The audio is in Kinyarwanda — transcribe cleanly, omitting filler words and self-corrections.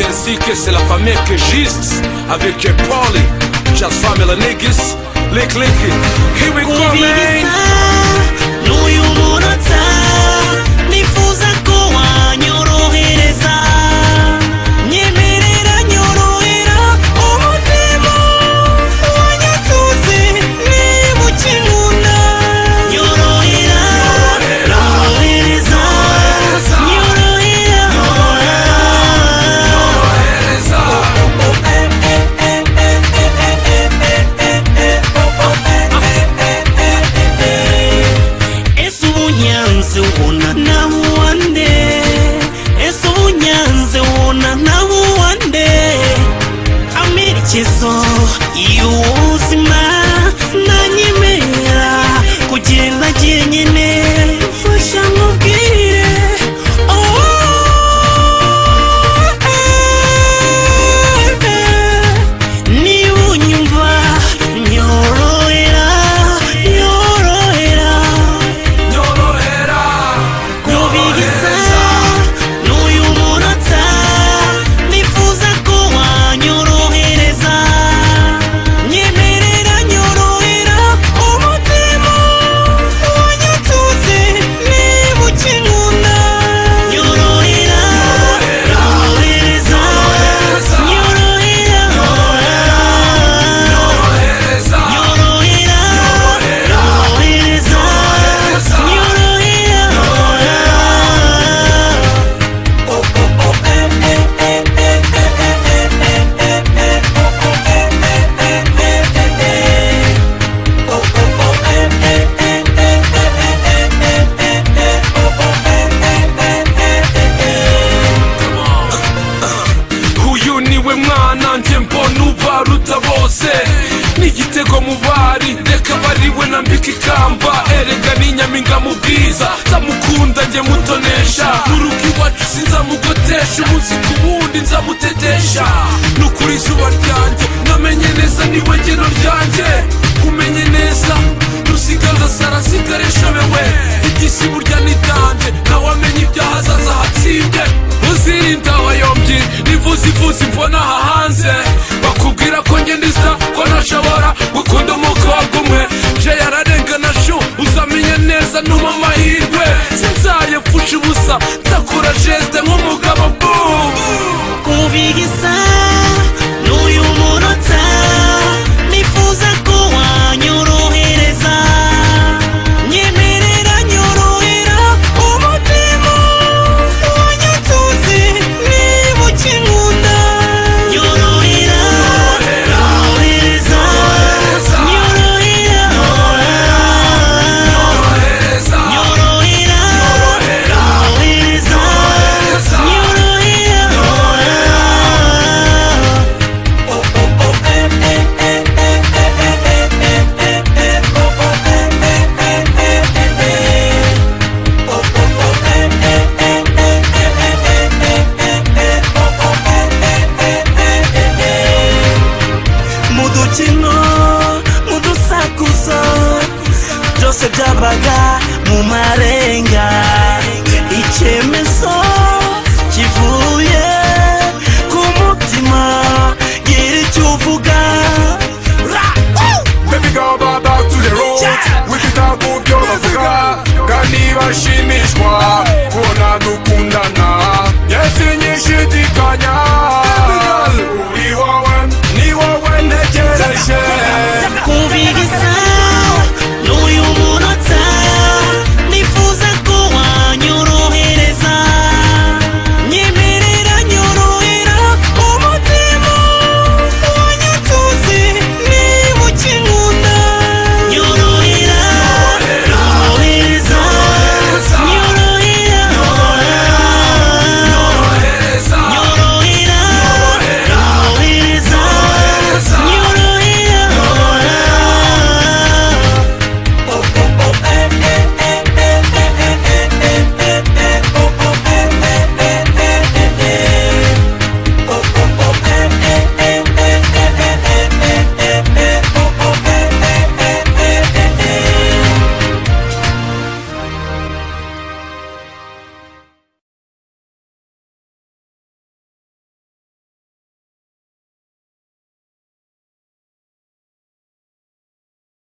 ainsi que c'est la famille que juste avec Paulie, Jazz Family niggas, lick. Here we go, man. Chizo yuzima nanyemera kugenda jyenyine fasha nkubwire niba unyumva nyorohera kubigisa n'uyu munota nifuza ko wanyorohereza nyemerera nyorohera umutima wanyatuze niba ukinkunda nyorohera nyorohereza nyorohera nyorohereza Uyu niwe mwana nje mbona ubaruta bose n'igitego mu bari reka bariwe nambika ikamba erega n'inyaminga mu bwiza nzamukunda nje mutonesha n'urugo iwacu sinzamugotesha umunsi ku wundi nzamutetesha n'ukuri izuba ryanjye namenye neza niwe ngeno ryanjye kumenye neza rusigaza sarasikaresha bewe igisi burya nitanje nawamenye ibyahazaza hatsibye uzirinda abayombyi nivuzivuzi mbona aha hanze bakubwira ko nge ndisa ko ntashobora gukunda umukobwa umwe je yararengana shu uzamenye neza numa amahirwe sinzayepfusha ubusa nzakura jeste nk'umugabo kubigisa